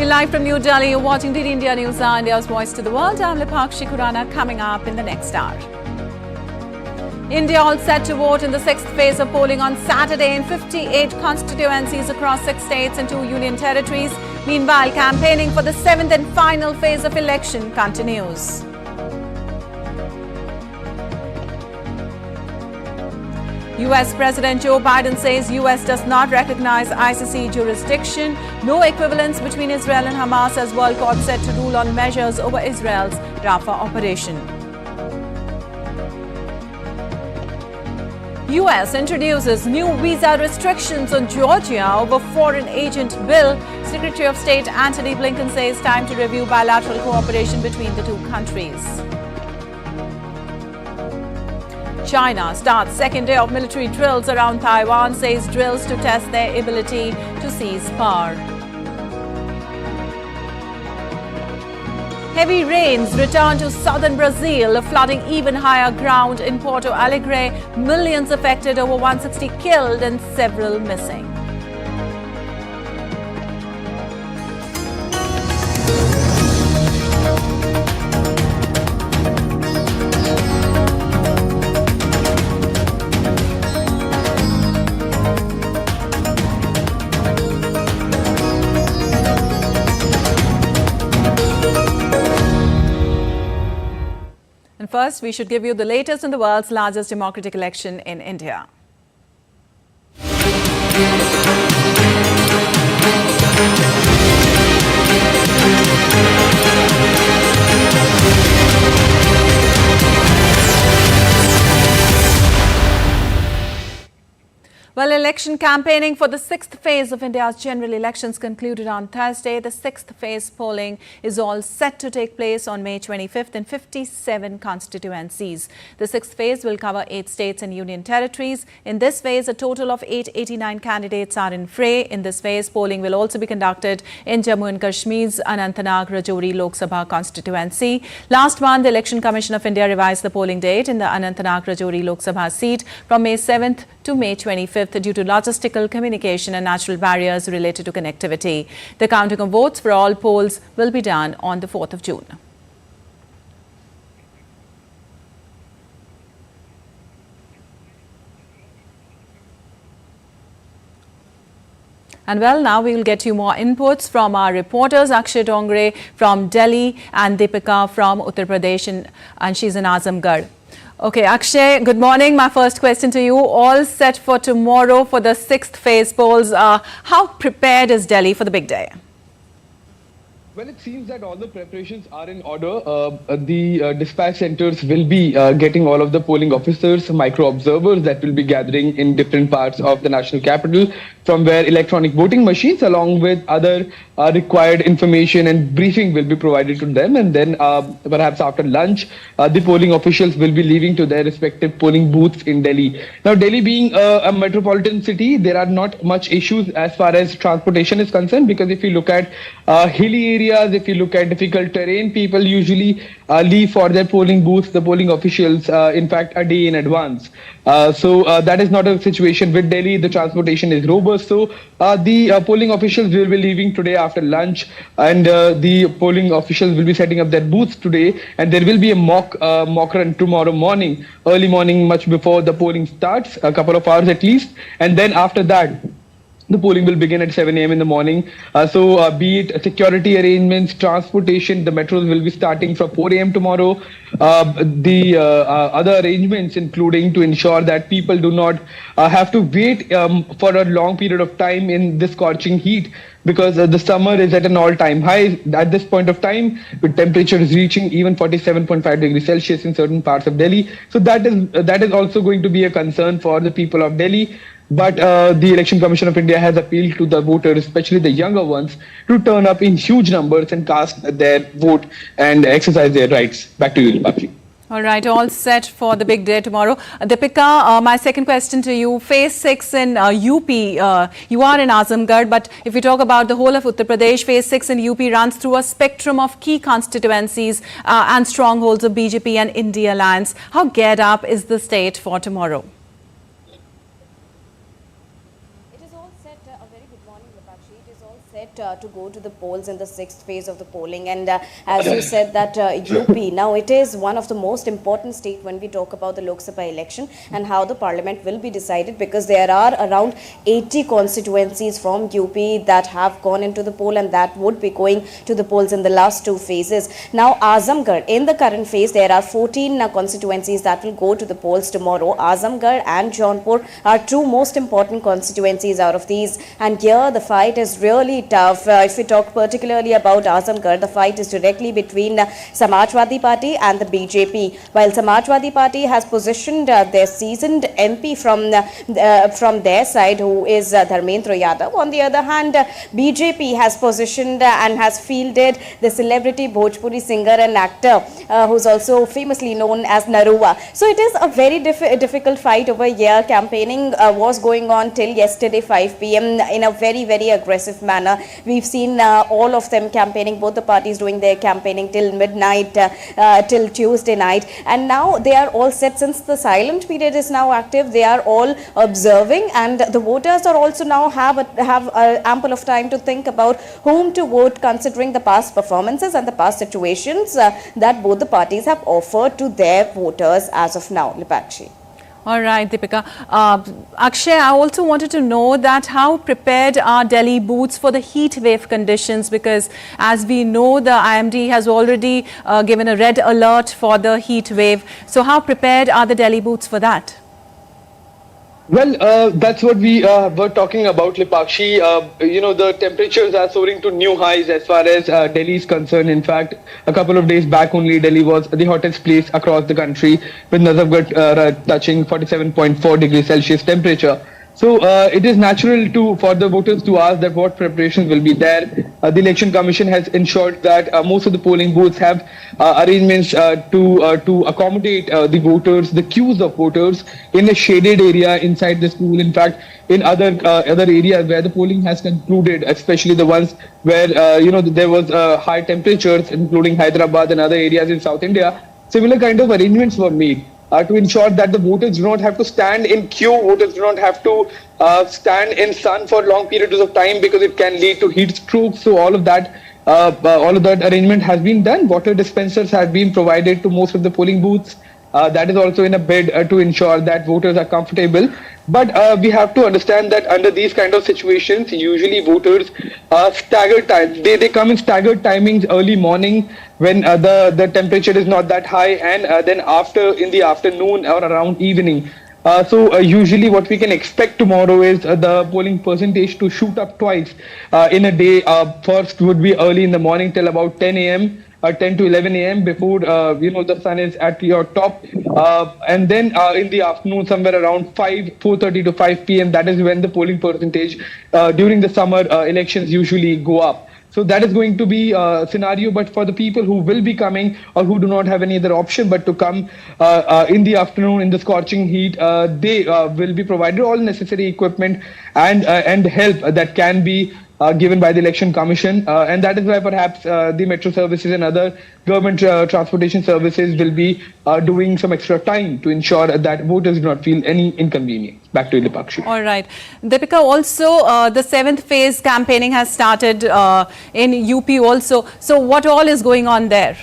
We're live from New Delhi. You're watching DD India News, India's voice to the world. I'm Lipakshi Khurana. Coming up in the next hour. India all set to vote in the 6th phase of polling on Saturday in 58 constituencies across 6 states and 2 union territories. Meanwhile, campaigning for the 7th and final phase of election continues. US President Joe Biden says US does not recognize ICC jurisdiction. No equivalence between Israel and Hamas as World Court set to rule on measures over Israel's Rafah operation. US introduces new visa restrictions on Georgia over foreign agent bill. Secretary of State Antony Blinken says time to review bilateral cooperation between the two countries. China starts second day of military drills around Taiwan, says drills to test their ability to seize power. Heavy rains return to southern Brazil, flooding even higher ground in Porto Alegre. Millions affected, over 160 killed and several missing. First, we should give you the latest in the world's largest democratic election in India. Well, election campaigning for the 6th phase of India's general elections concluded on Thursday. The 6th phase polling is all set to take place on May 25th in 57 constituencies. The 6th phase will cover 8 states and union territories. In this phase, a total of 889 candidates are in fray. In this phase, polling will also be conducted in Jammu and Kashmir's Anantnag-Rajouri Lok Sabha constituency. Last month, the Election Commission of India revised the polling date in the Anantnag-Rajouri Lok Sabha seat from May 7th to May 25th due to logistical, communication and natural barriers related to connectivity. The counting of votes for all polls will be done on the 4th of June. And well, now we will get you more inputs from our reporters, Akshay Dongre from Delhi and Deepika from Uttar Pradesh, and she's in Azamgarh. Okay, Akshay, good morning. My first question to you, all set for tomorrow for the 6th phase polls. How prepared is Delhi for the big day? Well, it seems that all the preparations are in order. The dispatch centers will be getting all of the polling officers, micro-observers that will be gathering in different parts of the national capital, from where electronic voting machines along with other required information and briefing will be provided to them. And then perhaps after lunch, the polling officials will be leaving to their respective polling booths in Delhi. Now, Delhi being a metropolitan city, there are not much issues as far as transportation is concerned, because if you look at hilly areas, if you look at difficult terrain, people usually leave for their polling booths, the polling officials, in fact, a day in advance. So that is not a situation with Delhi. The transportation is robust. So the polling officials will be leaving today after lunch, and the polling officials will be setting up their booths today. And there will be a mock run tomorrow morning, early morning, much before the polling starts, a couple of hours at least. And then after that, the polling will begin at 7 a.m. in the morning. So be it security arrangements, transportation, the metros will be starting from 4 a.m. tomorrow. The other arrangements, including to ensure that people do not have to wait for a long period of time in this scorching heat, because the summer is at an all-time high at this point of time, with temperatures reaching even 47.5 degrees Celsius in certain parts of Delhi. So that is also going to be a concern for the people of Delhi. But the Election Commission of India has appealed to the voters, especially the younger ones, to turn up in huge numbers and cast their vote and exercise their rights. Back to you, Lipakshi. All right, all set for the big day tomorrow. Deepika, my second question to you, phase 6 in UP, you are in Azamgarh, but if we talk about the whole of Uttar Pradesh, phase 6 in UP runs through a spectrum of key constituencies and strongholds of BJP and India Alliance. How geared up is the state for tomorrow? It is all set, a very good morning, Lipakshi. It is all set set to go to the polls in the 6th phase of the polling. And as you said that UP, now it is one of the most important state when we talk about the Lok Sabha election and how the parliament will be decided, because there are around 80 constituencies from UP that have gone into the poll and that would be going to the polls in the last 2 phases. Now Azamgarh, in the current phase, there are 14 constituencies that will go to the polls tomorrow. Azamgarh and Jaunpur are 2 most important constituencies out of these, and here the fight is really tough. If we talk particularly about Azamgarh, the fight is directly between Samajwadi Party and the BJP. While Samajwadi Party has positioned their seasoned MP from their side, who is Dharmendra Yadav. On the other hand, BJP has positioned and has fielded the celebrity Bhojpuri singer and actor who's also famously known as Narua. So it is a very difficult fight over here. Campaigning was going on till yesterday 5 p.m. in a very, very aggressive manner. We've seen all of them campaigning, both the parties doing their campaigning till midnight, till Tuesday night. And now they are all set. Since the silent period is now active, they are all observing, and the voters are also now have ample of time to think about whom to vote, considering the past performances and the past situations that both the parties have offered to their voters as of now. Lipakshi. All right, Deepika. Akshay, I also wanted to know that how prepared are Delhi booths for the heat wave conditions, because as we know, the IMD has already given a red alert for the heat wave. So how prepared are the Delhi booths for that? Well, that's what we were talking about, Lipakshi. The temperatures are soaring to new highs as far as Delhi is concerned. In fact, a couple of days back only, Delhi was the hottest place across the country, with Nazafgarh touching 47.4 degrees Celsius temperature. So it is natural for the voters to ask that what preparations will be there. The Election Commission has ensured that most of the polling booths have arrangements to accommodate the voters, the queues of voters in a shaded area inside the school. In fact, in other areas where the polling has concluded, especially the ones where there was high temperatures, including Hyderabad and other areas in South India, similar kind of arrangements were made to ensure that the voters do not have to stand in queue, voters do not have to stand in sun for long periods of time, because it can lead to heat strokes. So all of that arrangement has been done. Water dispensers have been provided to most of the polling booths. That is also in a bid to ensure that voters are comfortable. But we have to understand that under these kind of situations, usually voters stagger time. They come in staggered timings, early morning when the temperature is not that high, and then in the afternoon or around evening. So usually what we can expect tomorrow is the polling percentage to shoot up twice in a day. First would be early in the morning till about 10 a.m. 10 to 11 a.m. before the sun is at your top, and then in the afternoon somewhere around 4:30 to 5 p.m. that is when the polling percentage during the summer elections usually go up. So that is going to be a scenario. But for the people who will be coming or who do not have any other option but to come in the afternoon in the scorching heat, they will be provided all necessary equipment and help that can be given by the Election Commission, and that is why perhaps the metro services and other government transportation services will be doing some extra time to ensure that voters do not feel any inconvenience. Back to you, Lipakshi. All right. Deepika, also the 7th phase campaigning has started in UP also. So what all is going on there?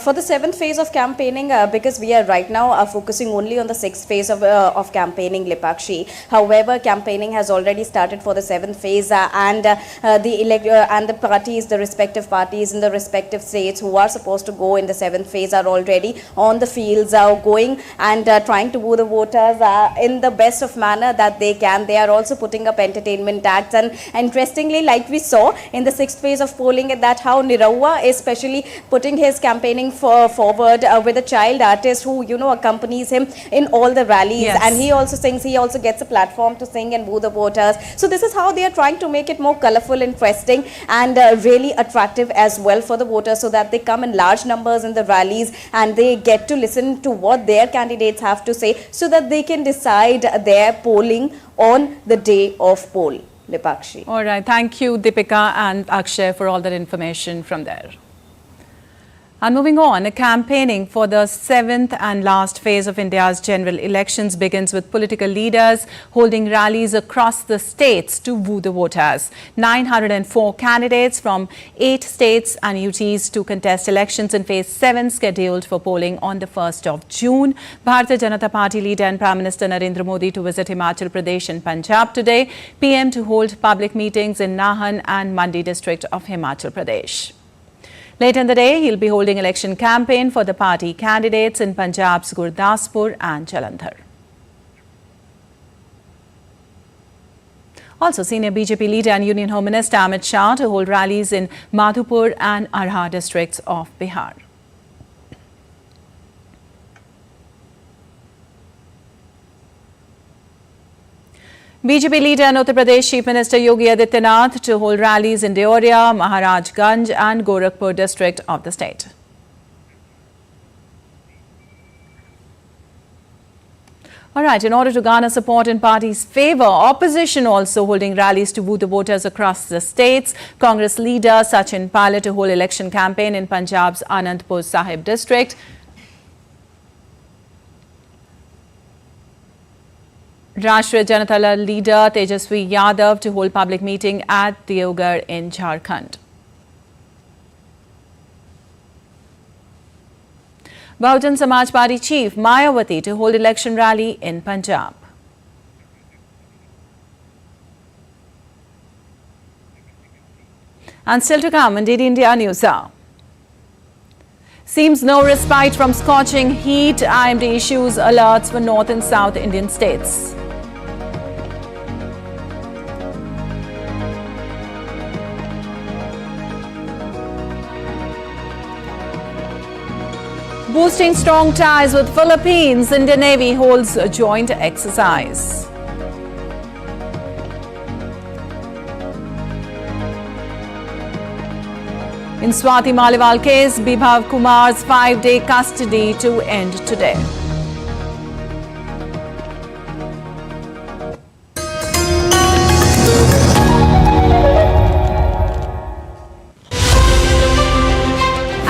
For the 7th phase of campaigning, because we are right now focusing only on the 6th phase of campaigning, Lipakshi. However, campaigning has already started for the 7th phase, and the parties, the respective parties in the respective states who are supposed to go in the 7th phase are already on the fields, going and trying to woo the voters in the best of manner that they can. They are also putting up entertainment acts, and interestingly, like we saw in the 6th phase of polling, that how Nirawa is especially putting his campaigning forward with a child artist who accompanies him in all the rallies. Yes. And he also sings, he also gets a platform to sing and woo the voters. So this is how they are trying to make it more colorful, interesting, and really attractive as well for the voters, so that they come in large numbers in the rallies and they get to listen to what their candidates have to say, so that they can decide their polling on the day of poll. Lipakshi. All right. Thank you, Deepika and Akshay, for all that information from there. And moving on, campaigning for the 7th and last phase of India's general elections begins with political leaders holding rallies across the states to woo the voters. 904 candidates from 8 states and UTs to contest elections in phase 7 scheduled for polling on the 1st of June. Bharatiya Janata Party leader and Prime Minister Narendra Modi to visit Himachal Pradesh and Punjab today. PM to hold public meetings in Nahan and Mandi district of Himachal Pradesh. Later in the day, he'll be holding election campaign for the party candidates in Punjab's Gurdaspur and Jalandhar. Also, senior BJP leader and Union Home Minister Amit Shah to hold rallies in Madhupur and Arha districts of Bihar. BJP leader and Uttar Pradesh Chief Minister Yogi Adityanath to hold rallies in Deoria, Maharajganj and Gorakhpur district of the state. All right, in order to garner support in party's favour, opposition also holding rallies to woo the voters across the states. Congress leader Sachin Pilot to hold election campaign in Punjab's Anandpur Sahib district. Rashtriya Janata Dal leader Tejaswi Yadav to hold public meeting at Deoghar in Jharkhand. Bahujan Samaj Party chief Mayawati to hold election rally in Punjab. And still to come on DD India News Hour. Seems no respite from scorching heat. IMD issues alerts for North and South Indian states. Boosting strong ties with Philippines, Indian Navy holds a joint exercise. In Swati Maliwal case, Bibhav Kumar's 5-day custody to end today.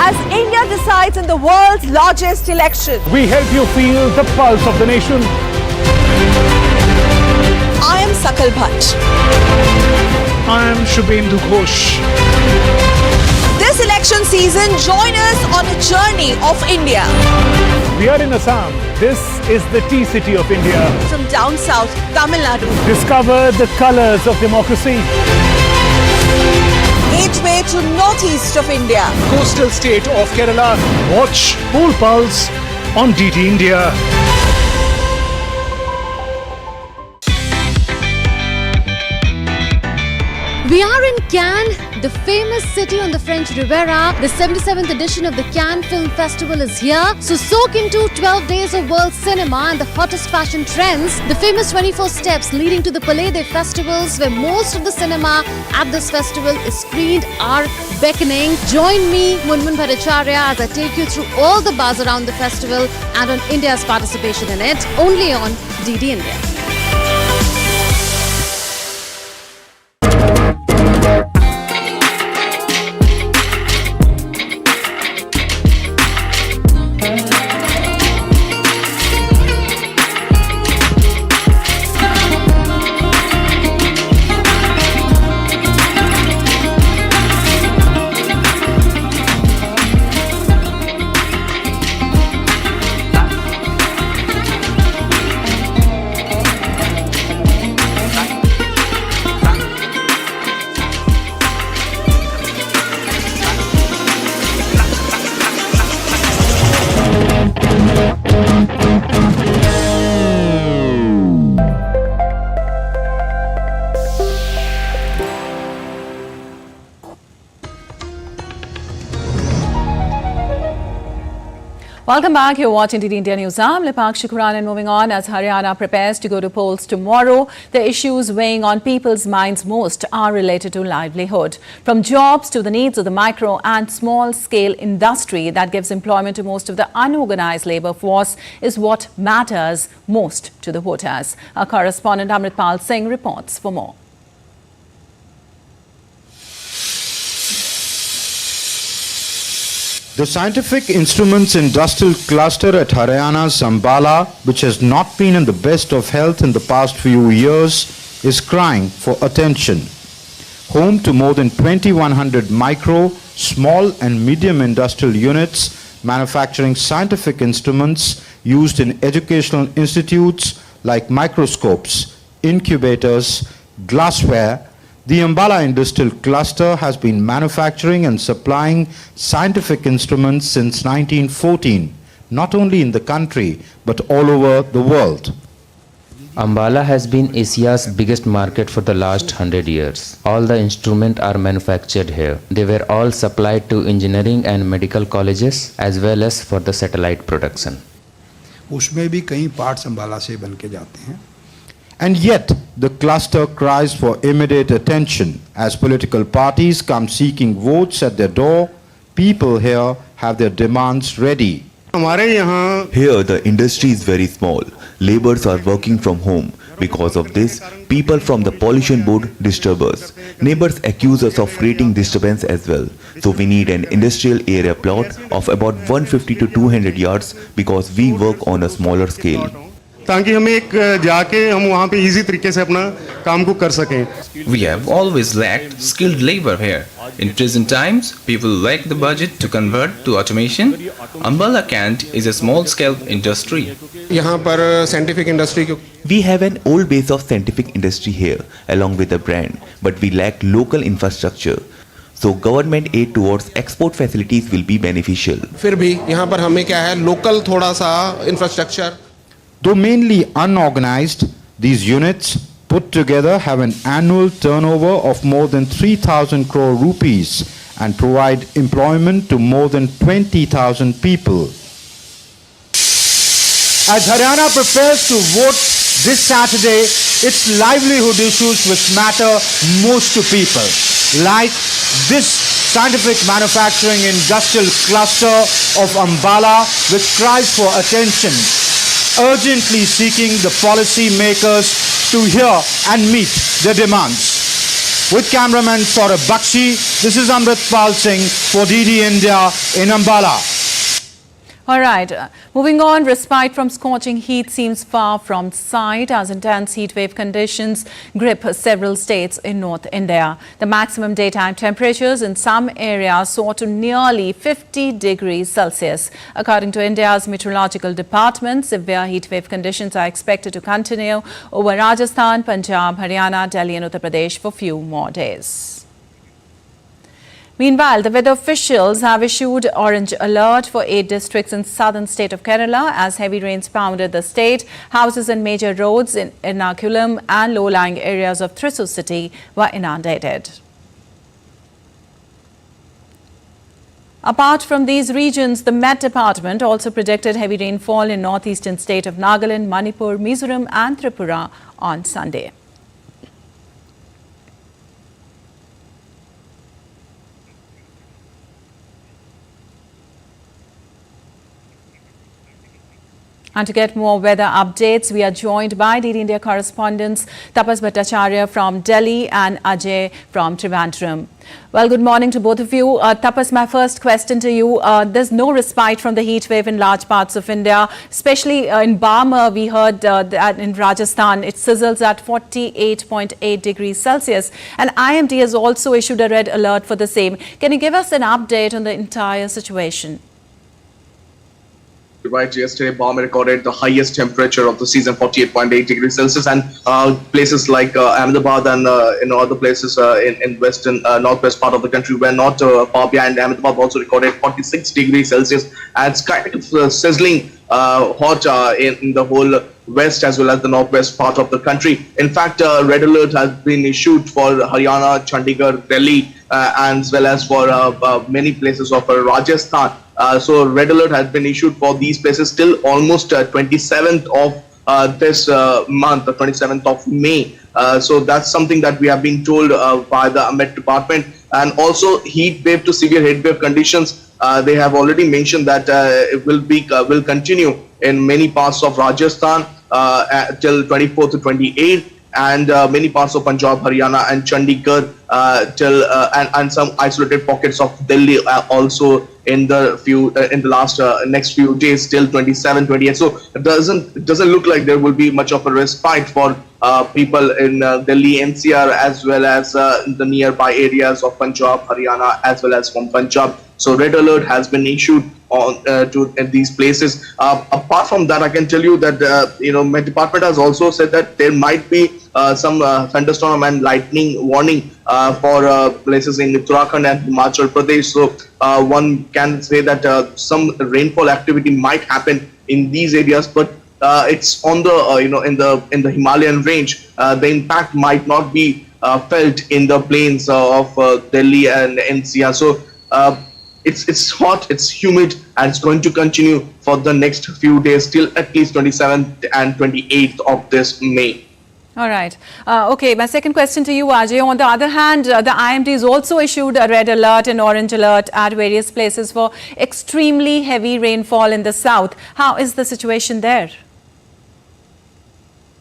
As India decides in the world's largest election, we help you feel the pulse of the nation. I am Sakal Bhatt. I am Shubhendu Ghosh. This election season, join us on a journey of India. We are in Assam. This is the tea city of India. From down south, Tamil Nadu. Discover the colors of democracy. Gateway to northeast of India. Coastal state of Kerala. Watch Poll Pulse on DD India. We are in Cannes, the famous city on the French Riviera. The 77th edition of the Cannes Film Festival is here. So soak into 12 days of world cinema and the hottest fashion trends. The famous 24 steps leading to the Palais des Festivals, where most of the cinema at this festival is screened, are beckoning. Join me, Munmun Bhattacharya, as I take you through all the buzz around the festival and on India's participation in it, only on DD India. Welcome back. You're watching DD India News. I'm Lipakshi Khurana, and moving on as Haryana prepares to go to polls tomorrow. The issues weighing on people's minds most are related to livelihood. From jobs to the needs of the micro and small scale industry that gives employment to most of the unorganized labour force is what matters most to the voters. Our correspondent Amritpal Singh reports for more. The scientific instruments industrial cluster at Haryana's Ambala, which has not been in the best of health in the past few years, is crying for attention. Home to more than 2,100 micro, small and medium industrial units manufacturing scientific instruments used in educational institutes like microscopes, incubators, glassware, the Ambala Industrial Cluster has been manufacturing and supplying scientific instruments since 1914, not only in the country but all over the world. Ambala has been Asia's biggest market for the last 100 years. All the instruments are manufactured here. They were all supplied to engineering and medical colleges as well as for the satellite production. उसमें भी कई parts Ambala से बन के जाते हैं. And yet, the cluster cries for immediate attention. As political parties come seeking votes at their door, people here have their demands ready. Here, the industry is very small. Laborers are working from home. Because of this, people from the pollution board disturb us. Neighbors accuse us of creating disturbance as well. So we need an industrial area plot of about 150 to 200 yards because we work on a smaller scale. ताकि हम एक जाके हम वहाँ पे easy तरीके से अपना काम को कर सकें. We have always lacked skilled labor here. In present times, people lack the budget to convert to automation. Ambala Kant is a small-scale industry. यहाँ पर scientific industry को We have an old base of scientific industry here, along with a brand, but we lack local infrastructure. So government aid towards export facilities will be beneficial. फिर भी यहाँ पर हमें क्या है local थोड़ा सा infrastructure. Though mainly unorganized, these units put together have an annual turnover of more than 3,000 crore rupees and provide employment to more than 20,000 people. As Haryana prepares to vote this Saturday, its livelihood issues which matter most to people, like this scientific manufacturing industrial cluster of Ambala, which cries for attention, urgently seeking the policy makers to hear and meet their demands. With cameraman Saurabh Bakshi, this is Amritpal Singh for DD India in Ambala. All right, moving on, respite from scorching heat seems far from sight as intense heat wave conditions grip several states in North India. The maximum daytime temperatures in some areas soar to nearly 50 degrees Celsius. According to India's meteorological department, severe heat wave conditions are expected to continue over Rajasthan, Punjab, Haryana, Delhi and Uttar Pradesh for few more days. Meanwhile, the weather officials have issued orange alert for 8 districts in southern state of Kerala as heavy rains pounded the state. Houses and major roads in Ernakulam and low-lying areas of Thrissur city were inundated. Apart from these regions, the Met Department also predicted heavy rainfall in northeastern state of Nagaland, Manipur, Mizoram and Tripura on Sunday. And to get more weather updates, we are joined by DD India correspondents Tapas Bhattacharya from Delhi and Ajay from Trivandrum. Well, good morning to both of you. Tapas, my first question to you. There's no respite from the heat wave in large parts of India, especially in Barmer. We heard that in Rajasthan, it sizzles at 48.8 degrees Celsius. And IMD has also issued a red alert for the same. Can you give us an update on the entire situation? Right, yesterday Barmer recorded the highest temperature of the season, 48.8 degrees Celsius, and places like Ahmedabad and other places in western northwest part of the country were not far behind. Ahmedabad also recorded 46 degrees Celsius, and it's kind of sizzling hot in the whole west as well as the northwest part of the country. In fact, red alert has been issued for Haryana, Chandigarh, Delhi, as well as for many places of Rajasthan. So red alert has been issued for these places till almost 27th of this month, the 27th of May. So that's something that we have been told by the Met Department. And also heat wave to severe heat wave conditions. They have already mentioned that it will continue in many parts of Rajasthan till 24th to 28th. And many parts of Punjab, Haryana and Chandigarh till and some isolated pockets of Delhi also in the next few days till 27, 28. So it doesn't look like there will be much of a respite for people in Delhi NCR as well as the nearby areas of Punjab, Haryana as well as from Punjab. So red alert has been issued on to these places. Apart from that, I can tell you that my department has also said that there might be some thunderstorm and lightning warning for places in Uttarakhand and Himachal Pradesh. So one can say that some rainfall activity might happen in these areas, but it's on the in the Himalayan range. The impact might not be felt in the plains of Delhi and NCR. So it's hot, it's humid, and it's going to continue for the next few days till at least 27th and 28th of this May. All right. Okay, my second question to you, Ajay. On the other hand, the IMD has also issued a red alert and orange alert at various places for extremely heavy rainfall in the south. How is the situation there?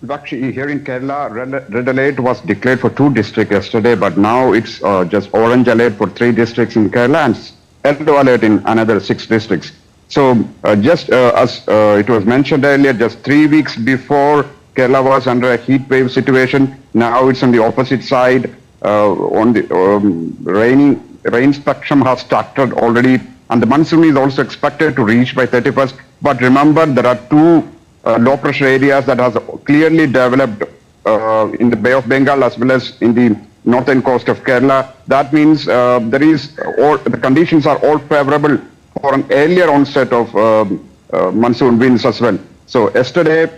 Actually, here in Kerala, red alert was declared for 2 districts yesterday, but now it's just orange alert for 3 districts in Kerala and yellow alert in another 6 districts. So just as it was mentioned earlier, just 3 weeks before, Kerala was under a heat wave situation. Now it's on the opposite side. On the rain spectrum has started already, and the monsoon is also expected to reach by 31st. But remember, there are 2 low pressure areas that has clearly developed in the Bay of Bengal as well as in the northern coast of Kerala. That means the conditions are all favorable for an earlier onset of monsoon winds as well. So yesterday,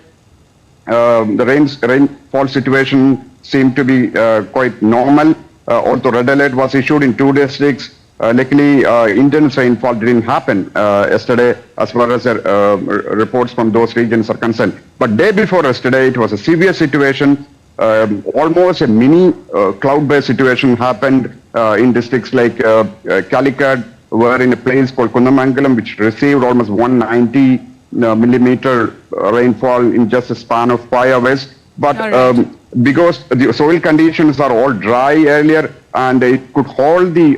the rainfall situation seemed to be quite normal. Although red alert was issued in 2 districts, luckily intense rainfall didn't happen yesterday as far as reports from those regions are concerned. But day before yesterday, it was a severe situation. Almost a mini cloud-based situation happened in districts like Calicut, where in a place called Kundamangalam, which received almost 190 millimeter rainfall in just a span of 5 hours. But because the soil conditions are all dry earlier, and it could hold the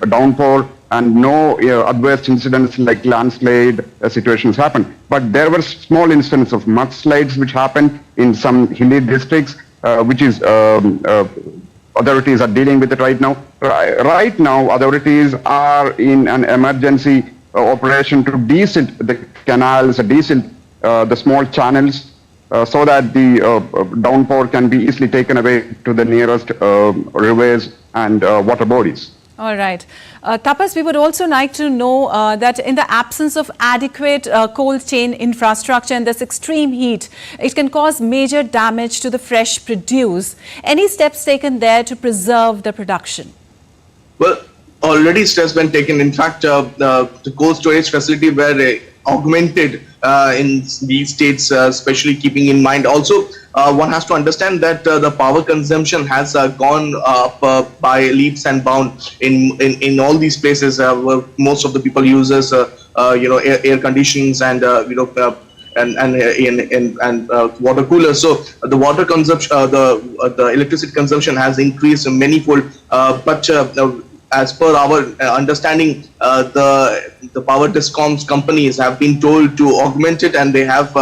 downpour, and no adverse incidents like landslide situations happened. But there were small instances of mudslides which happened in some hilly districts, which is authorities are dealing with it right now. Right now, authorities are in an emergency operation to desilt the canals, desilt the small channels, so that the downpour can be easily taken away to the nearest rivers and water bodies. All right. Tapas, we would also like to know that in the absence of adequate cold chain infrastructure and this extreme heat, it can cause major damage to the fresh produce. Any steps taken there to preserve the production? Well, already steps been taken. In fact, the cold storage facility were augmented in these states, especially keeping in mind. Also, one has to understand that the power consumption has gone up by leaps and bounds in all these places where most of the people uses air conditions and and water coolers. So the water consumption, the electricity consumption has increased manifold. But as per our understanding, the power discoms companies have been told to augment it, and they have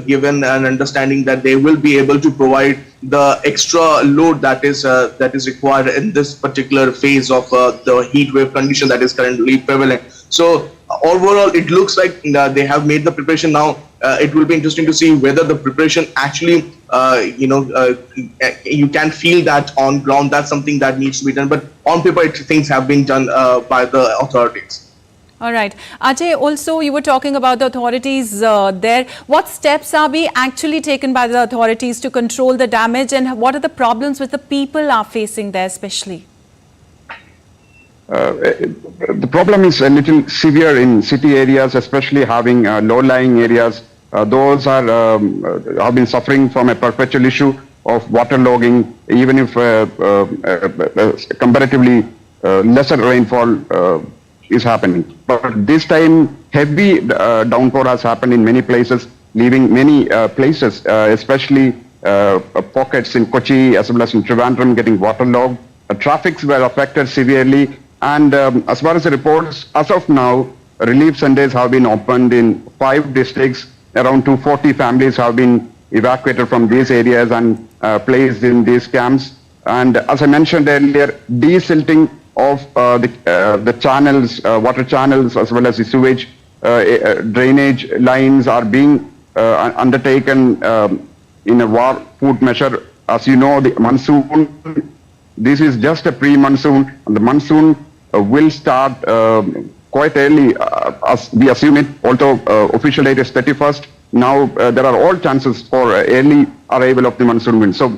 given an understanding that they will be able to provide the extra load that is required in this particular phase of the heat wave condition that is currently prevalent. So overall, it looks like they have made the preparation now. It will be interesting to see whether the preparation actually, you can feel that on ground. That's something that needs to be done. But on paper, things have been done by the authorities. All right. Ajay, also you were talking about the authorities there. What steps are being actually taken by the authorities to control the damage, and what are the problems which the people are facing there especially? The problem is a little severe in city areas, especially having low-lying areas. Those are have been suffering from a perpetual issue of waterlogging, even if comparatively lesser rainfall is happening. But this time, heavy downpour has happened in many places, leaving many places, especially pockets in Kochi as well as in Trivandrum, getting waterlogged. Traffics were affected severely, And as far as the reports, as of now, relief centers have been opened in 5 districts. Around 240 families have been evacuated from these areas and placed in these camps. And as I mentioned earlier, desilting of the channels, water channels, as well as the sewage drainage lines are being undertaken in a war food measure. As you know, the monsoon, this is just a pre-monsoon, and the monsoon will start quite early, as we assume it, although official date is 31st. Now there are all chances for early arrival of the monsoon wind. So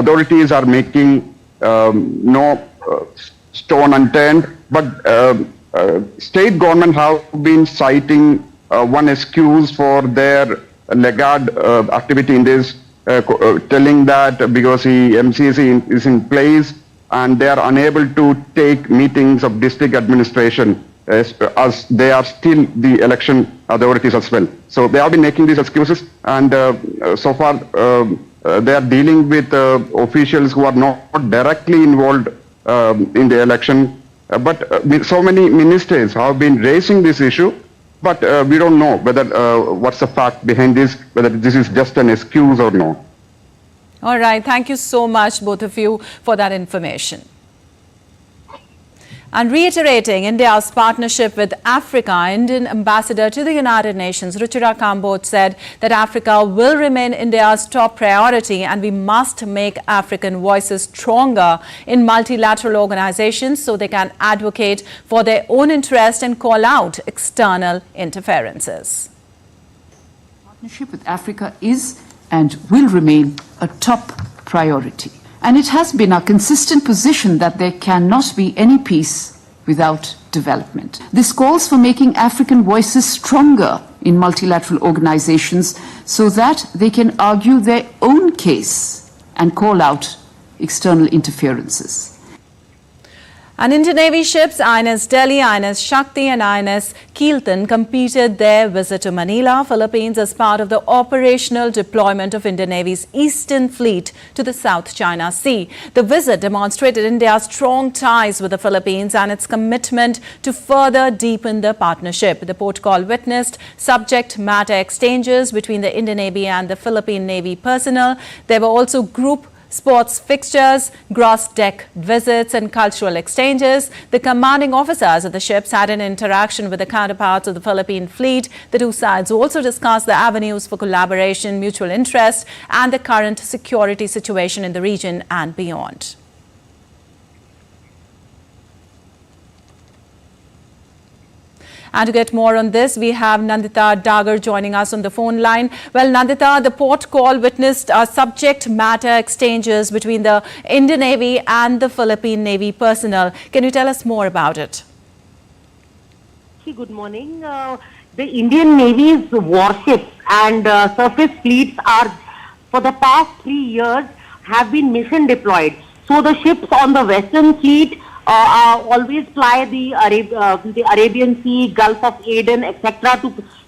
authorities are making no stone unturned, but state government have been citing one excuse for their laggard activity in this, telling that because the MCC is in place and they are unable to take meetings of district administration as they are still the election authorities as well. So they have been making these excuses, and so far they are dealing with officials who are not directly involved in the election. But so many ministers have been raising this issue, but we don't know whether what's the fact behind this, whether this is just an excuse or no. All right. Thank you so much, both of you, for that information. And reiterating India's partnership with Africa, Indian ambassador to the United Nations, Ruchira Kamboj, said that Africa will remain India's top priority and we must make African voices stronger in multilateral organizations so they can advocate for their own interest and call out external interferences. Partnership with Africa is and will remain a top priority. And it has been our consistent position that there cannot be any peace without development. This calls for making African voices stronger in multilateral organizations so that they can argue their own case and call out external interferences. And Indian Navy ships INS Delhi, INS Shakti and INS Keelton completed their visit to Manila, Philippines as part of the operational deployment of Indian Navy's Eastern Fleet to the South China Sea. The visit demonstrated India's strong ties with the Philippines and its commitment to further deepen the partnership. The port call witnessed subject matter exchanges between the Indian Navy and the Philippine Navy personnel. There were also group sports fixtures, gross deck visits and cultural exchanges. The commanding officers of the ships had an interaction with the counterparts of the Philippine fleet. The two sides also discussed the avenues for collaboration, mutual interest and the current security situation in the region and beyond. And to get more on this, we have Nandita Dagar joining us on the phone line. Well, Nandita, the port call witnessed subject matter exchanges between the Indian Navy and the Philippine Navy personnel. Can you tell us more about it? Good morning. The Indian Navy's warships and surface fleets are, for the past 3 years, have been mission deployed. So the ships on the Western Fleet always fly the Arabian Sea, Gulf of Aden, etc.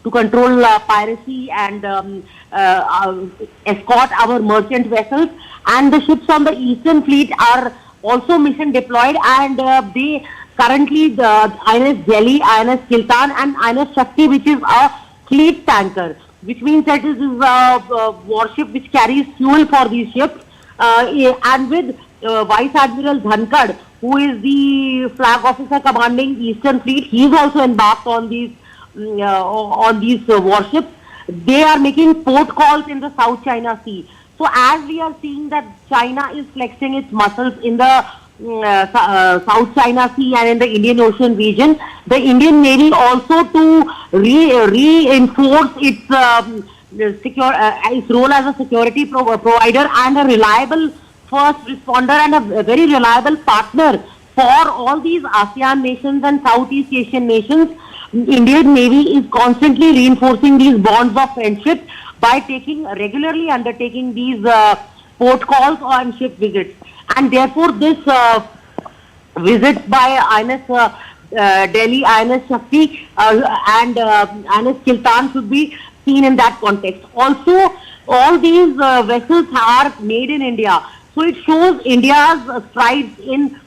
to control piracy and escort our merchant vessels. And the ships on the Eastern Fleet are also mission deployed, and they currently the INS Delhi, INS Kiltan and INS Shakti, which is a fleet tanker, which means that it is a warship which carries fuel for these ships, and with Vice Admiral Dhankad, who is the flag officer commanding Eastern Fleet, he is also embarked on these warships. They are making port calls in the South China Sea. So as we are seeing that China is flexing its muscles in the South China Sea and in the Indian Ocean region, the Indian Navy also to reinforce its its role as a security provider and a reliable first responder and a very reliable partner for all these ASEAN nations and Southeast Asian nations. Indian Navy is constantly reinforcing these bonds of friendship by regularly undertaking these port calls and ship visits. And therefore this visits by INS Delhi, INS Shakti and INS Kiltan should be seen in that context. Also, all these vessels are made in India. So it shows India's strides in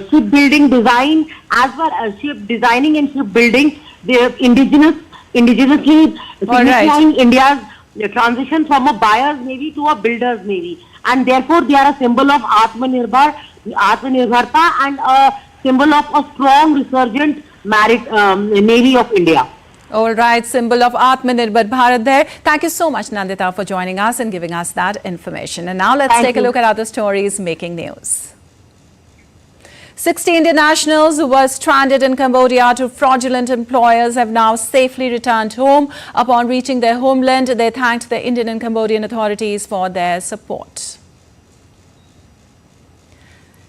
shipbuilding design, as well as ship designing and shipbuilding, they indigenously signifying India's transition from a buyer's navy to a builder's navy, and therefore they are a symbol of Atmanirbharta and a symbol of a strong resurgent navy of India. All right, symbol of Atmanirbhar Bharat there. Thank you so much, Nandita, for joining us and giving us that information. And now let's take a look at other stories making news. 60 Indian nationals who were stranded in Cambodia to fraudulent employers have now safely returned home. Upon reaching their homeland, they thanked the Indian and Cambodian authorities for their support.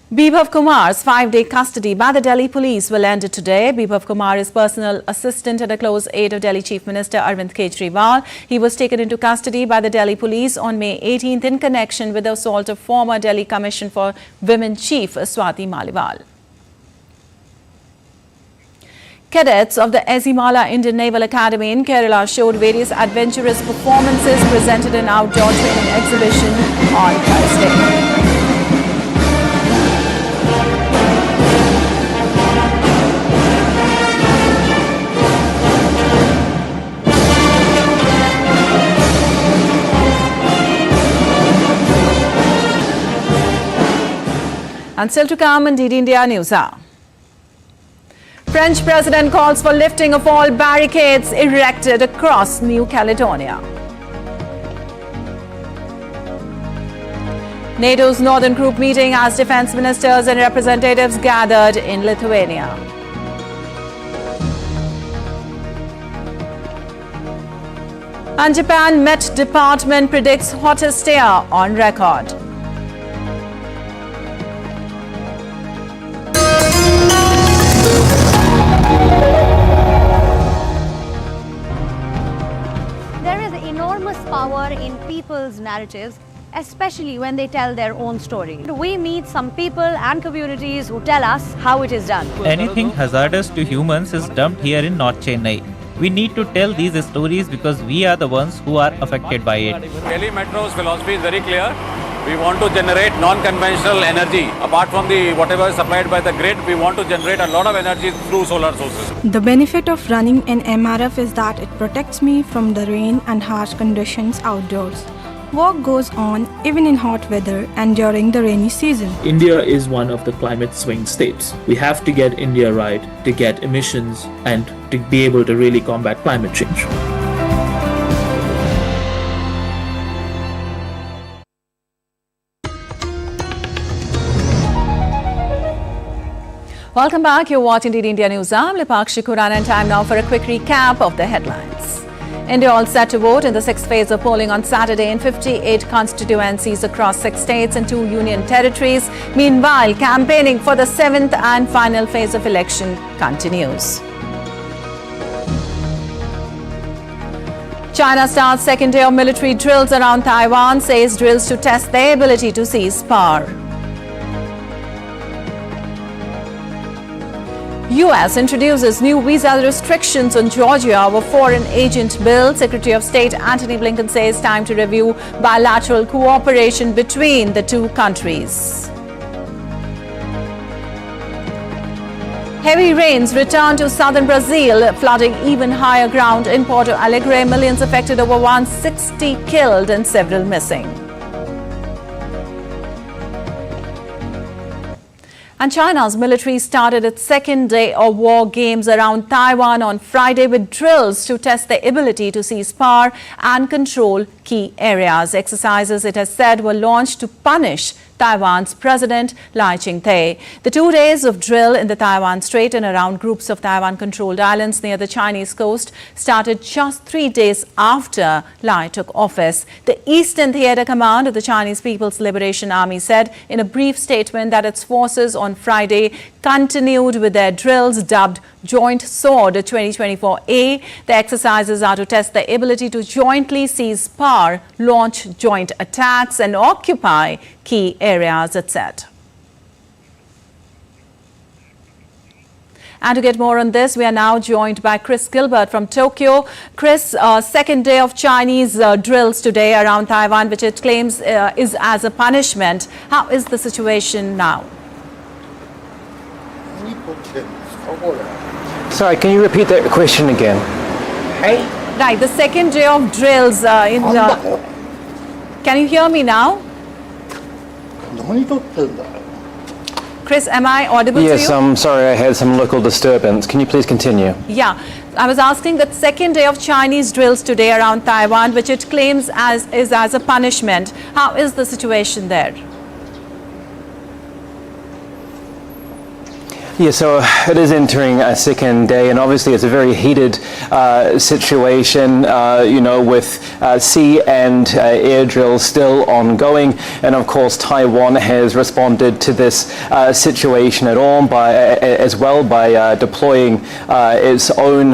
Bibhav Kumar's 5-day custody by the Delhi police will end today. Bibhav Kumar is personal assistant and a close aide of Delhi Chief Minister Arvind Kejriwal. He was taken into custody by the Delhi police on May 18th in connection with the assault of former Delhi Commission for Women Chief Swati Maliwal. Cadets of the Ambala Indian Naval Academy in Kerala showed various adventurous performances presented in outdoor training exhibition on Thursday. And still to come in DD India News Hour. French President calls for lifting of all barricades erected across New Caledonia. NATO's Northern Group meeting as defense ministers and representatives gathered in Lithuania. And Japan Met Department predicts hottest year on record. There is enormous power in people's narratives, especially when they tell their own story. We meet some people and communities who tell us how it is done. Anything hazardous to humans is dumped here in North Chennai. We need to tell these stories because we are the ones who are affected by it. Delhi Metro's philosophy is very clear. We want to generate non-conventional energy. Apart from the whatever is supplied by the grid, we want to generate a lot of energy through solar sources. The benefit of running an MRF is that it protects me from the rain and harsh conditions outdoors. Work goes on even in hot weather and during the rainy season. India is one of the climate swing states. We have to get India right to get emissions and to be able to really combat climate change. Welcome back. You're watching DD India News. I'm Lipakshi Khurana and time now for a quick recap of the headlines. India all set to vote in the 6th phase of polling on Saturday in 58 constituencies across 6 states and 2 union territories. Meanwhile, campaigning for the 7th and final phase of election continues. China starts second day of military drills around Taiwan, says drills to test their ability to seize power. US introduces new visa restrictions on Georgia over foreign agent bill. Secretary of State Antony Blinken says time to review bilateral cooperation between the two countries. Heavy rains return to southern Brazil, flooding even higher ground in Porto Alegre. Millions affected, over 160 killed and several missing. And China's military started its second day of war games around Taiwan on Friday with drills to test their ability to seize power and control key areas. Exercises, it has said, were launched to punish Taiwan's President Lai Ching-te. The 2 days of drill in the Taiwan Strait and around groups of Taiwan-controlled islands near the Chinese coast started just 3 days after Lai took office. The Eastern Theater Command of the Chinese People's Liberation Army said in a brief statement that its forces on Friday continued with their drills dubbed Joint Sword 2024A. The exercises are to test the ability to jointly seize power, launch joint attacks and occupy key areas, it said. And to get more on this, we are now joined by Chris Gilbert from Tokyo. Chris, second day of Chinese drills today around Taiwan, which it claims is as a punishment. How is the situation now? Sorry, can you repeat that question again? Right, the second day of drills can you hear me now? Chris, am I audible to you? Yes, I'm sorry, I had some local disturbance. Can you please continue? Yeah, I was asking that second day of Chinese drills today around Taiwan, which it claims is as a punishment. How is the situation there? Yeah, so it is entering a second day, and obviously it's a very heated situation, with sea and air drills still ongoing. And of course, Taiwan has responded to this situation as well by deploying its own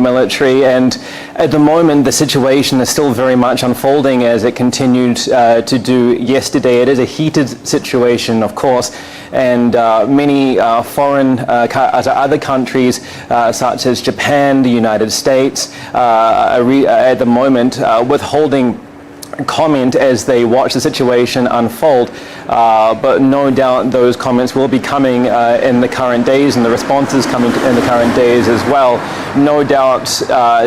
military. And at the moment, the situation is still very much unfolding as it continued to do yesterday. It is a heated situation, of course, and many foreign other countries such as Japan, the United States, at the moment withholding comment as they watch the situation unfold, but no doubt those comments will be coming in the current days, and the responses coming in the current days as well. No doubt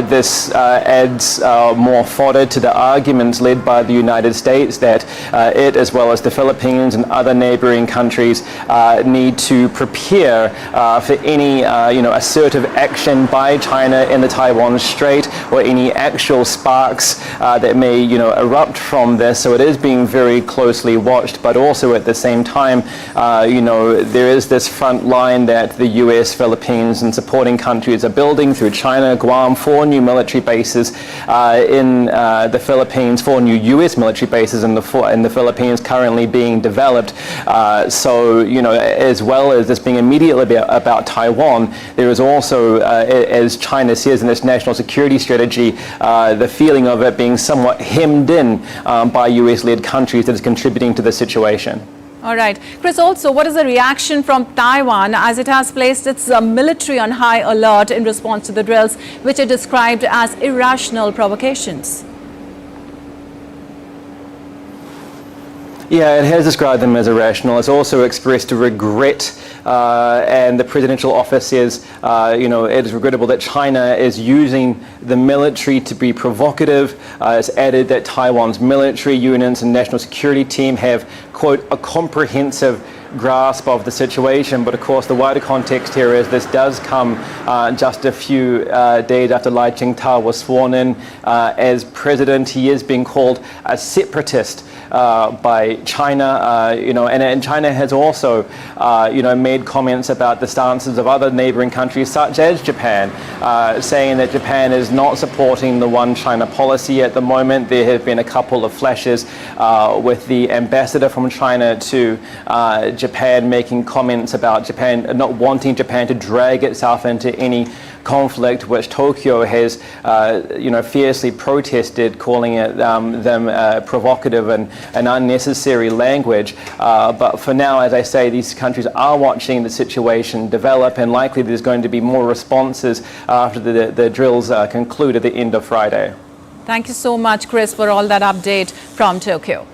this adds more fodder to the arguments led by the United States that it, as well as the Philippines and other neighboring countries, need to prepare for any assertive action by China in the Taiwan Strait, or any actual sparks that may erupt from this. So it is being very closely watched, but also at the same time, there is this front line that the US, Philippines, and supporting countries are building through China, Guam, 4 new military bases in the Philippines, 4 new US military bases in the Philippines currently being developed. So, as well as this being immediately about Taiwan, there is also, as China says in its national security strategy, the feeling of it being somewhat hemmed in by US-led countries that is contributing to the situation. All right. Chris, also, what is the reaction from Taiwan as it has placed its military on high alert in response to the drills, which are described as irrational provocations? Yeah, it has described them as irrational. It's also expressed regret, and the presidential office says, it is regrettable that China is using the military to be provocative. It's added that Taiwan's military units and national security team have, quote, a comprehensive grasp of the situation. But of course, the wider context here is this does come just a few days after Lai Ching-te was sworn in as president. He is being called a separatist by China, and China has also, made comments about the stances of other neighboring countries such as Japan, saying that Japan is not supporting the one China policy at the moment. There have been a couple of flashes with the ambassador from China to Japan making comments about Japan not wanting Japan to drag itself into any conflict, which Tokyo has, fiercely protested, calling it them provocative and unnecessary language. But for now, as I say, these countries are watching the situation develop, and likely there's going to be more responses after the drills conclude at the end of Friday. Thank you so much, Chris, for all that update from Tokyo.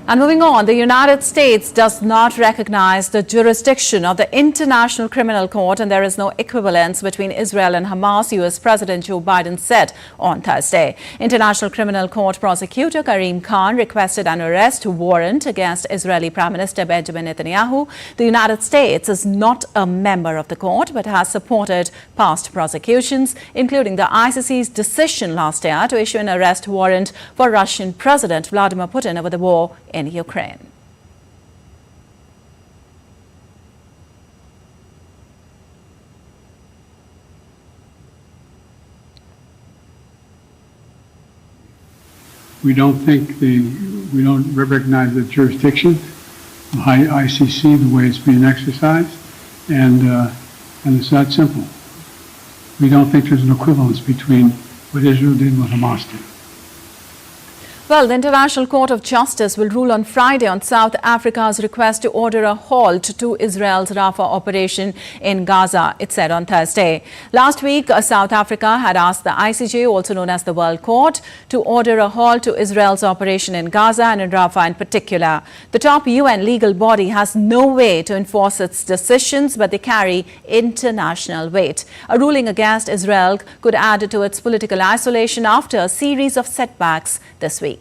And moving on, the United States does not recognize the jurisdiction of the International Criminal Court, and there is no equivalence between Israel and Hamas, U.S. President Joe Biden said on Thursday. International Criminal Court prosecutor Karim Khan requested an arrest warrant against Israeli Prime Minister Benjamin Netanyahu. The United States is not a member of the court, but has supported past prosecutions, including the ICC's decision last year to issue an arrest warrant for Russian President Vladimir Putin over the war in Ukraine. We don't recognize the jurisdiction of ICC the way it's being exercised, and it's that simple. We don't think there's an equivalence between what Israel did and what Hamas did. Well, the International Court of Justice will rule on Friday on South Africa's request to order a halt to Israel's Rafah operation in Gaza, it said on Thursday. Last week, South Africa had asked the ICJ, also known as the World Court, to order a halt to Israel's operation in Gaza and in Rafah in particular. The top UN legal body has no way to enforce its decisions, but they carry international weight. A ruling against Israel could add to its political isolation after a series of setbacks this week.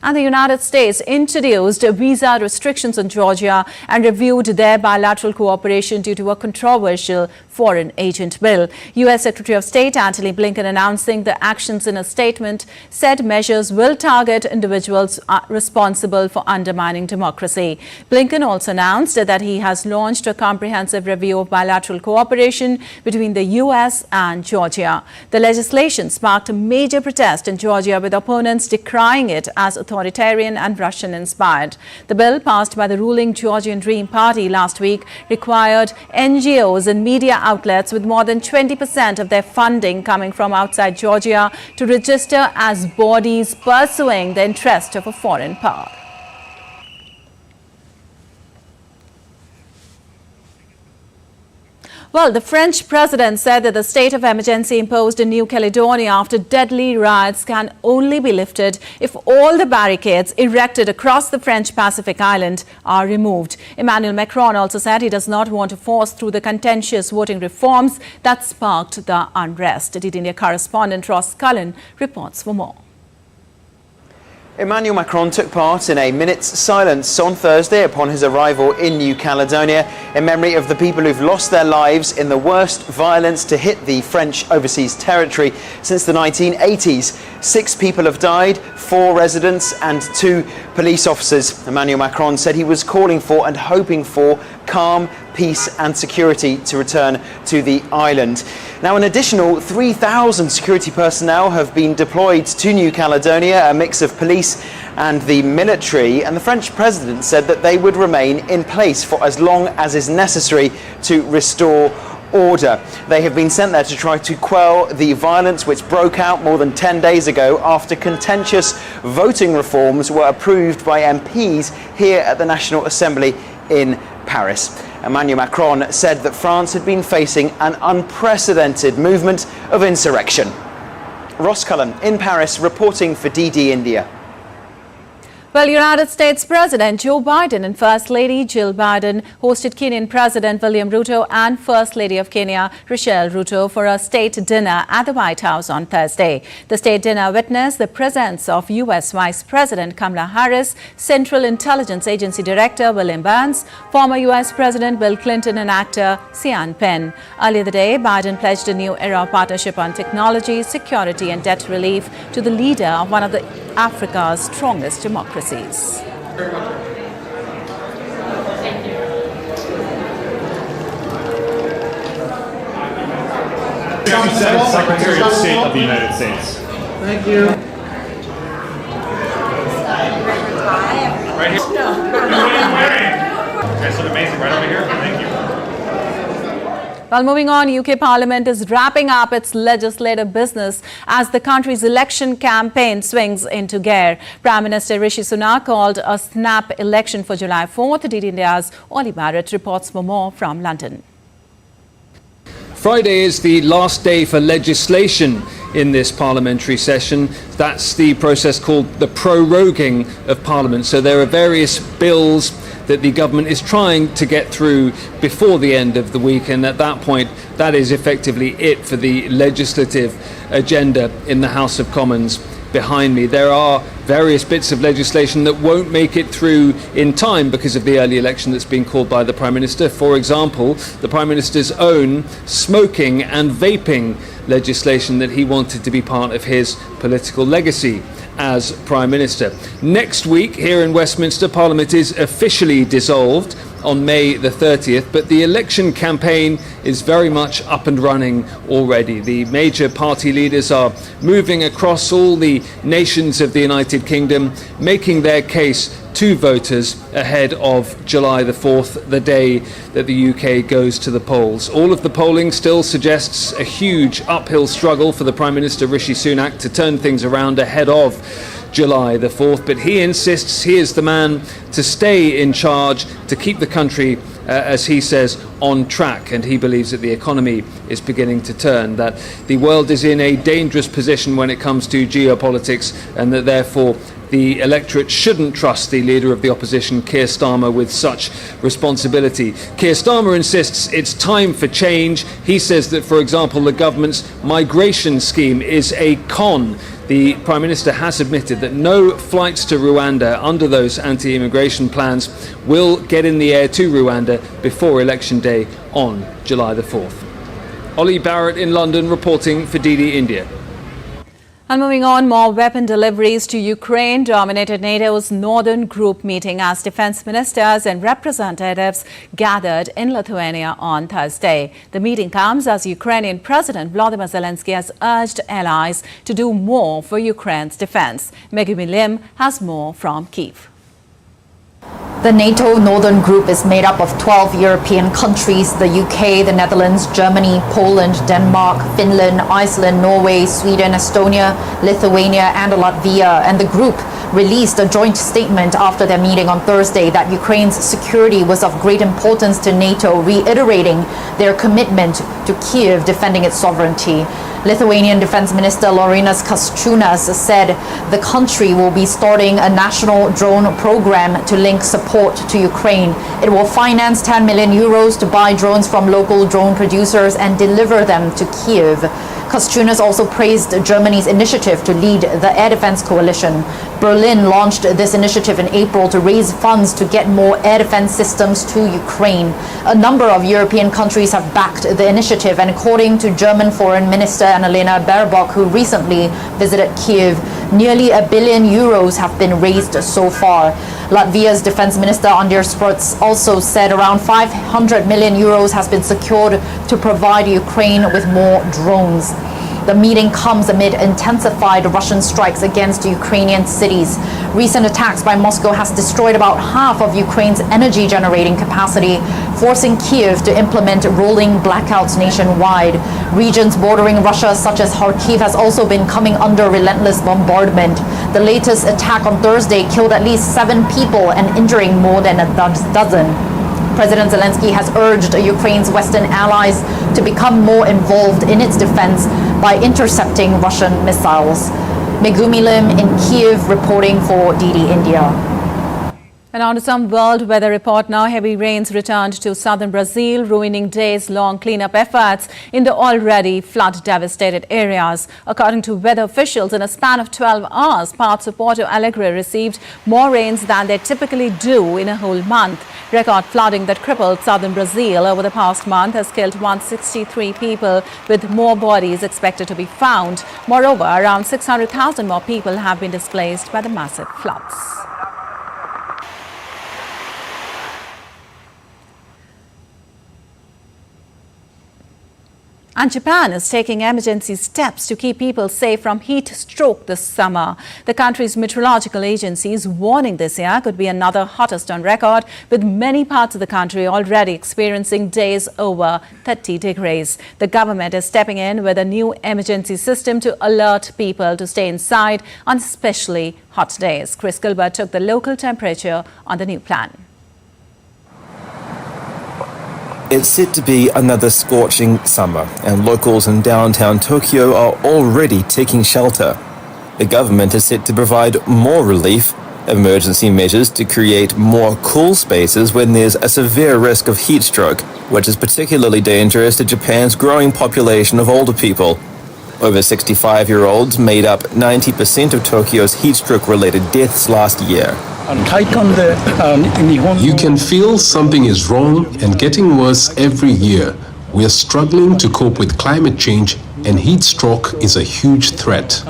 And the United States introduced visa restrictions on Georgia and reviewed their bilateral cooperation due to a controversial foreign agent bill. U.S. Secretary of State Antony Blinken, announcing the actions in a statement, said measures will target individuals responsible for undermining democracy. Blinken also announced that he has launched a comprehensive review of bilateral cooperation between the U.S. and Georgia. The legislation sparked a major protest in Georgia, with opponents decrying it as authoritarian and Russian-inspired. The bill, passed by the ruling Georgian Dream Party last week, required NGOs and media outlets with more than 20% of their funding coming from outside Georgia to register as bodies pursuing the interest of a foreign power. Well, the French president said that the state of emergency imposed in New Caledonia after deadly riots can only be lifted if all the barricades erected across the French Pacific island are removed. Emmanuel Macron also said he does not want to force through the contentious voting reforms that sparked the unrest. DD India correspondent Ross Cullen reports for more. Emmanuel Macron took part in a minute's silence on Thursday upon his arrival in New Caledonia in memory of the people who've lost their lives in the worst violence to hit the French overseas territory since the 1980s. 6 people have died, 4 residents and 2 police officers. Emmanuel Macron said he was calling for and hoping for calm, peace and security to return to the island. Now, an additional 3,000 security personnel have been deployed to New Caledonia, a mix of police and the military, and the French president said that they would remain in place for as long as is necessary to restore order. They have been sent there to try to quell the violence which broke out more than 10 days ago after contentious voting reforms were approved by MPs here at the National Assembly in Paris. Emmanuel Macron said that France had been facing an unprecedented movement of insurrection. Ross Cullen in Paris reporting for DD India. Well, United States President Joe Biden and First Lady Jill Biden hosted Kenyan President William Ruto and First Lady of Kenya Rachel Ruto for a state dinner at the White House on Thursday. The state dinner witnessed the presence of U.S. Vice President Kamala Harris, Central Intelligence Agency Director William Burns, former U.S. President Bill Clinton and actor Sean Penn. Earlier the day, Biden pledged a new era of partnership on technology, security and debt relief to the leader of one of Africa's strongest democracies. Secretary of State of the United States. Thank you. Right here. What are you wearing? You guys look amazing. Right over here. Thank you. Well, moving on, UK Parliament is wrapping up its legislative business as the country's election campaign swings into gear. Prime Minister Rishi Sunak called a snap election for July 4th. DD India's Oli Barrett reports for more from London. Friday is the last day for legislation in this parliamentary session. That's the process called the proroguing of Parliament. So there are various bills that the government is trying to get through before the end of the week, and at that point that is effectively it for the legislative agenda in the House of Commons. Behind me there are various bits of legislation that won't make it through in time because of the early election that's been called by the Prime Minister. For example, the Prime Minister's own smoking and vaping legislation that he wanted to be part of his political legacy as Prime Minister. Next week here in Westminster, Parliament is officially dissolved on May the 30th, but the election campaign is very much up and running already. The major party leaders are moving across all the nations of the United Kingdom, making their case to voters ahead of July the 4th, the day that the UK goes to the polls. All of the polling still suggests a huge uphill struggle for the Prime Minister Rishi Sunak to turn things around ahead of July the 4th, but he insists he is the man to stay in charge, to keep the country, as he says, on track, and he believes that the economy is beginning to turn, that the world is in a dangerous position when it comes to geopolitics, and that therefore the electorate shouldn't trust the leader of the opposition, Keir Starmer, with such responsibility. Keir Starmer insists it's time for change. He says that, for example, the government's migration scheme is a con. The Prime Minister has admitted that no flights to Rwanda under those anti-immigration plans will get in the air to Rwanda before Election Day on July the 4th. Ollie Barrett in London reporting for DD India. And moving on, more weapon deliveries to Ukraine dominated NATO's Northern Group meeting as defense ministers and representatives gathered in Lithuania on Thursday. The meeting comes as Ukrainian President Volodymyr Zelensky has urged allies to do more for Ukraine's defense. Megumi Lim has more from Kyiv. The NATO Northern Group is made up of 12 European countries: the UK, the Netherlands, Germany, Poland, Denmark, Finland, Iceland, Norway, Sweden, Estonia, Lithuania and Latvia. And the group released a joint statement after their meeting on Thursday that Ukraine's security was of great importance to NATO, reiterating their commitment to Kyiv defending its sovereignty. Lithuanian Defense Minister Laurynas Kasčiūnas said the country will be starting a national drone program to link support to Ukraine. It will finance 10 million euros to buy drones from local drone producers and deliver them to Kyiv. Kasčiūnas also praised Germany's initiative to lead the air defense coalition. Berlin launched this initiative in April to raise funds to get more air defense systems to Ukraine. A number of European countries have backed the initiative, and according to German Foreign Minister Annalena Baerbock, who recently visited Kyiv, nearly €1 billion have been raised so far. Latvia's Defense Minister Andris Spruds also said around €500 million has been secured to provide Ukraine with more drones. The meeting comes amid intensified Russian strikes against Ukrainian cities. Recent attacks by Moscow has destroyed about half of Ukraine's energy generating capacity, forcing Kyiv to implement rolling blackouts nationwide. Regions bordering Russia, such as Kharkiv, has also been coming under relentless bombardment. The latest attack on Thursday killed at least 7 people and injuring more than a dozen. President Zelensky has urged Ukraine's Western allies to become more involved in its defense by intercepting Russian missiles. Megumi Lim in Kyiv reporting for DD India. And on to some world weather report now. Heavy rains returned to southern Brazil, ruining days-long cleanup efforts in the already flood-devastated areas. According to weather officials, in a span of 12 hours, parts of Porto Alegre received more rains than they typically do in a whole month. Record flooding that crippled southern Brazil over the past month has killed 163 people, with more bodies expected to be found. Moreover, around 600,000 more people have been displaced by the massive floods. And Japan is taking emergency steps to keep people safe from heat stroke this summer. The country's meteorological agency is warning this year could be another hottest on record, with many parts of the country already experiencing days over 30 degrees. The government is stepping in with a new emergency system to alert people to stay inside on especially hot days. Chris Gilbert took the local temperature on the new plan. It's set to be another scorching summer, and locals in downtown Tokyo are already taking shelter. The government is set to provide more relief, emergency measures to create more cool spaces when there's a severe risk of heat stroke, which is particularly dangerous to Japan's growing population of older people. Over 65-year-olds made up 90% of Tokyo's heat stroke-related deaths last year. You can feel something is wrong and getting worse every year. We are struggling to cope with climate change, and heat stroke is a huge threat.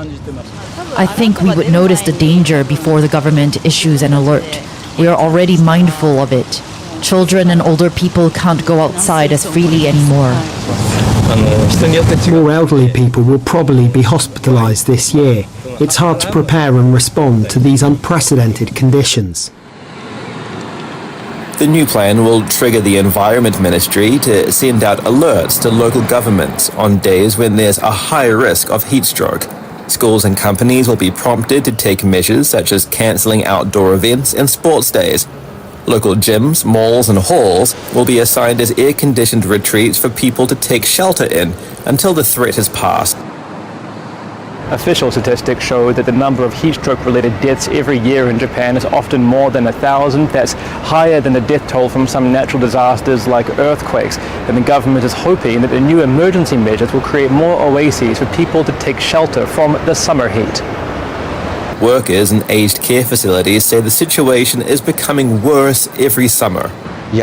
I think we would notice the danger before the government issues an alert. We are already mindful of it. Children and older people can't go outside as freely anymore. More elderly people will probably be hospitalized this year. It's hard to prepare and respond to these unprecedented conditions. The new plan will trigger the Environment Ministry to send out alerts to local governments on days when there's a high risk of heat stroke. Schools and companies will be prompted to take measures such as cancelling outdoor events and sports days. Local gyms, malls and halls will be assigned as air-conditioned retreats for people to take shelter in until the threat has passed. Official statistics show that the number of heat stroke-related deaths every year in Japan is often more than 1,000. That's higher than the death toll from some natural disasters like earthquakes. And the government is hoping that the new emergency measures will create more oases for people to take shelter from the summer heat. Workers in aged care facilities say the situation is becoming worse every summer. We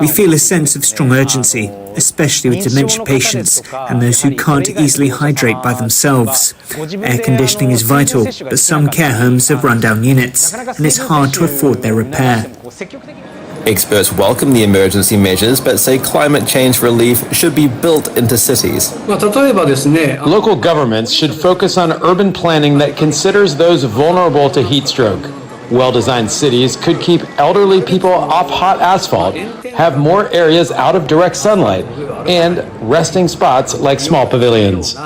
feel a sense of strong urgency, especially with dementia patients and those who can't easily hydrate by themselves. Air conditioning is vital, but some care homes have run-down units, and it's hard to afford their repair. Experts welcome the emergency measures, but say climate change relief should be built into cities. Local governments should focus on urban planning that considers those vulnerable to heat stroke. Well-designed cities could keep elderly people off hot asphalt, have more areas out of direct sunlight, and resting spots like small pavilions.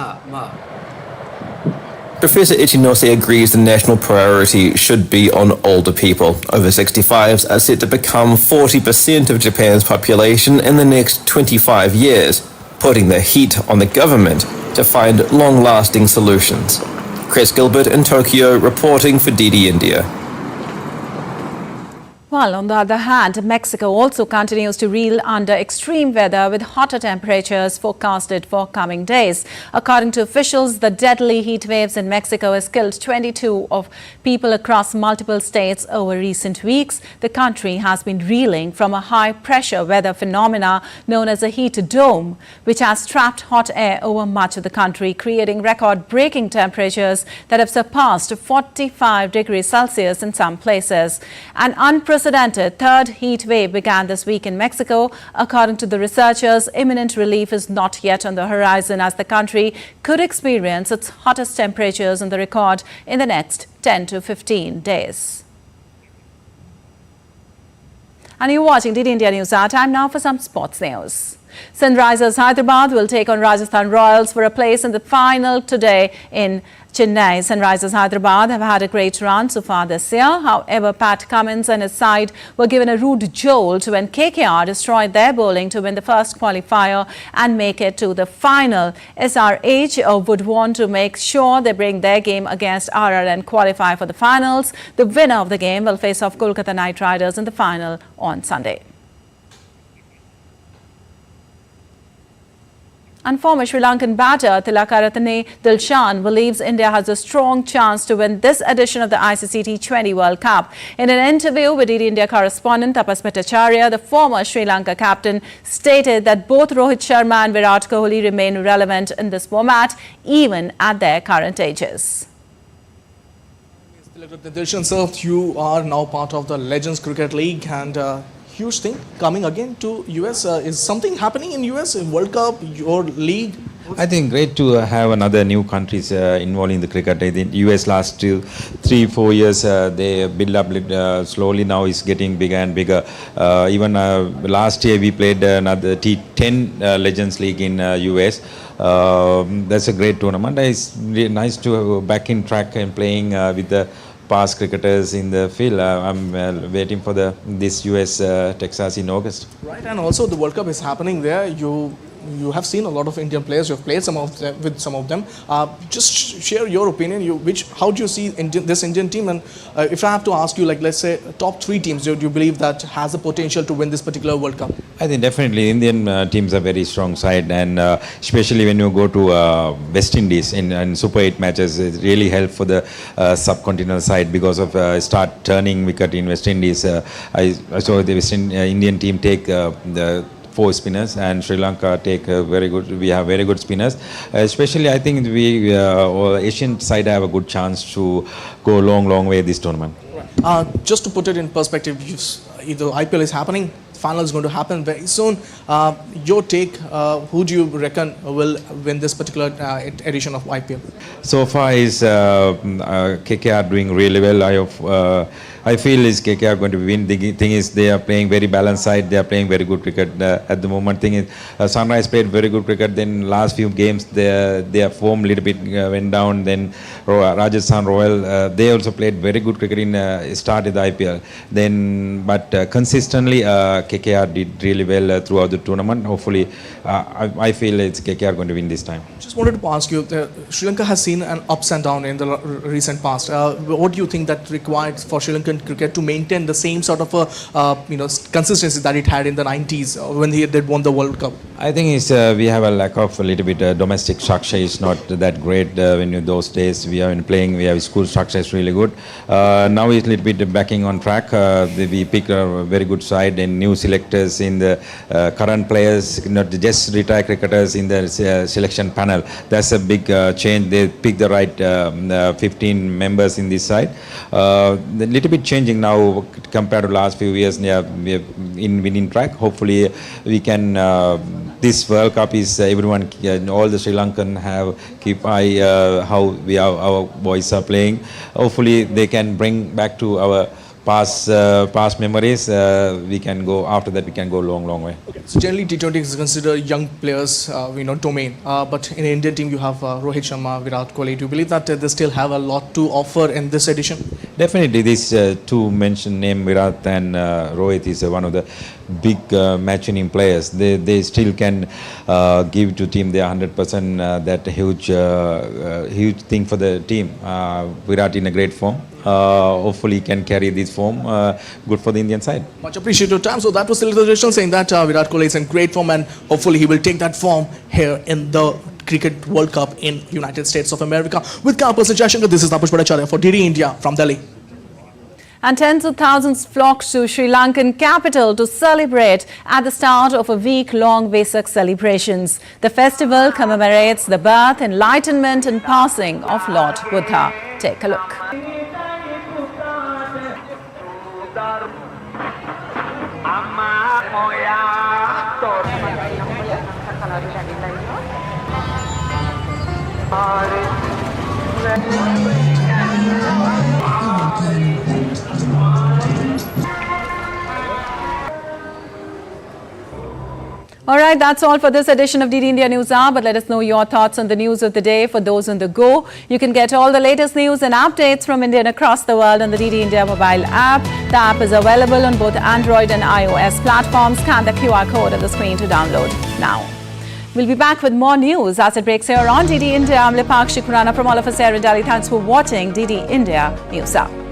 Professor Ichinose agrees the national priority should be on older people. Over 65s are set to become 40% of Japan's population in the next 25 years, putting the heat on the government to find long-lasting solutions. Chris Gilbert in Tokyo reporting for DD India. Well, on the other hand, Mexico also continues to reel under extreme weather with hotter temperatures forecasted for coming days. According to officials, the deadly heat waves in Mexico has killed 22 of people across multiple states over recent weeks. The country has been reeling from a high-pressure weather phenomena known as a heat dome, which has trapped hot air over much of the country, creating record-breaking temperatures that have surpassed 45 degrees Celsius in some places. An unprecedented third heat wave began this week in Mexico. According to the researchers, imminent relief is not yet on the horizon as the country could experience its hottest temperatures on the record in the next 10 to 15 days. And you're watching DD India News Hour. Time now for some sports news. Sunrisers Hyderabad will take on Rajasthan Royals for a place in the final today in Chennai. Sunrisers Hyderabad have had a great run so far this year. However, Pat Cummins and his side were given a rude jolt when KKR destroyed their bowling to win the first qualifier and make it to the final. SRH would want to make sure they bring their game against RR and qualify for the finals. The winner of the game will face off Kolkata Knight Riders in the final on Sunday. And former Sri Lankan batter Tilakaratne Dilshan believes India has a strong chance to win this edition of the ICC T20 World Cup. In an interview with DD India correspondent Tapas Bhattacharya, the former Sri Lanka captain stated that both Rohit Sharma and Virat Kohli remain relevant in this format, even at their current ages. Doordarshan, sir, you are now part of the Legends Cricket League and huge thing coming again to US. Is something happening in US in World Cup, your league? I think great to have another new countries involved in the cricket. I think US last 3-4 years they build up slowly. Now it's getting bigger and bigger. Even last year we played another T10 Legends League in US. That's a great tournament. It's really nice to back in track and playing with the past cricketers in the field. I'm waiting for this US Texas in August. Right, and also the World Cup is happening there. You have seen a lot of Indian players. You have played with some of them. Just share your opinion. How do you see this Indian team? And if I have to ask you, like let's say top 3 teams, do you believe that has the potential to win this particular World Cup? I think definitely Indian teams are very strong side, and especially when you go to West Indies in Super 8 matches, it really helped for the subcontinental side because of start turning wicket in West Indies. I saw the Indian team take the 4 spinners, and Sri Lanka take we have very good spinners. Especially I think we Asian side have a good chance to go long way this tournament. Just to put it in perspective, the IPL is happening. Final is going to happen very soon. Your take, who do you reckon will win this particular edition of IPL? So far is KKR doing really well. I feel is KKR going to win. The thing is they are playing very balanced side. They are playing very good cricket at the moment. Thing is Sunrise played very good cricket. Then last few games their form little bit went down. Then Rajasthan Royal they also played very good cricket in start of the IPL. Then but consistently KKR did really well throughout the tournament. Hopefully I feel it's KKR going to win this time. Just wanted to ask you, Sri Lanka has seen an ups and downs in the recent past. What do you think that required for Sri Lankan cricket to maintain the same sort of consistency that it had in the 90s when they won the World Cup? I think it's we have a lack of a little bit domestic structure. It's not that great when in those days we have been playing. We have school structure is really good. Now it's a little bit backing on track. We picked a very good side and new selectors in the current players, not just retired cricketers in the selection panel. That's a big change. They picked the right 15 members in this side. A little bit changing now compared to last few years. Yeah, we are in winning track. Hopefully we can. This World Cup is everyone, all the Sri Lankan have keep eye how our boys are playing. Hopefully they can bring back to our past memories. We can go after that. We can go long way. Okay. So generally T20 is considered young players, domain. But in the Indian team you have Rohit Sharma, Virat Kohli. Do you believe that they still have a lot to offer in this edition? Definitely, these two mentioned name Virat and Rohit is one of the big match-winning players. They still can give to team their 100%. That huge thing for the team. Virat in a great form. Hopefully can carry this form good for the Indian side. Much appreciate your time. So that was Silita Drishan saying that Virat Kohli is in great form and hopefully he will take that form here in the Cricket World Cup in United States of America. With Person Jayashankar, this is Tapush Bhattacharya for DD India from Delhi. And tens of thousands flocked to Sri Lankan capital to celebrate at the start of a week-long Vesak celebrations. The festival commemorates the birth, enlightenment and passing of Lord Buddha. Take a look. All right, that's all for this edition of DD India News Hour. But let us know your thoughts on the news of the day. For those on the go, you can get all the latest news and updates from India and across the world on the DD India mobile app. The app is available on both Android and iOS platforms. Scan the QR code on the screen to download now. We'll be back with more news as it breaks here on DD India. I'm Lipakshi Khurana from all of us here in Delhi. Thanks for watching DD India News Hour.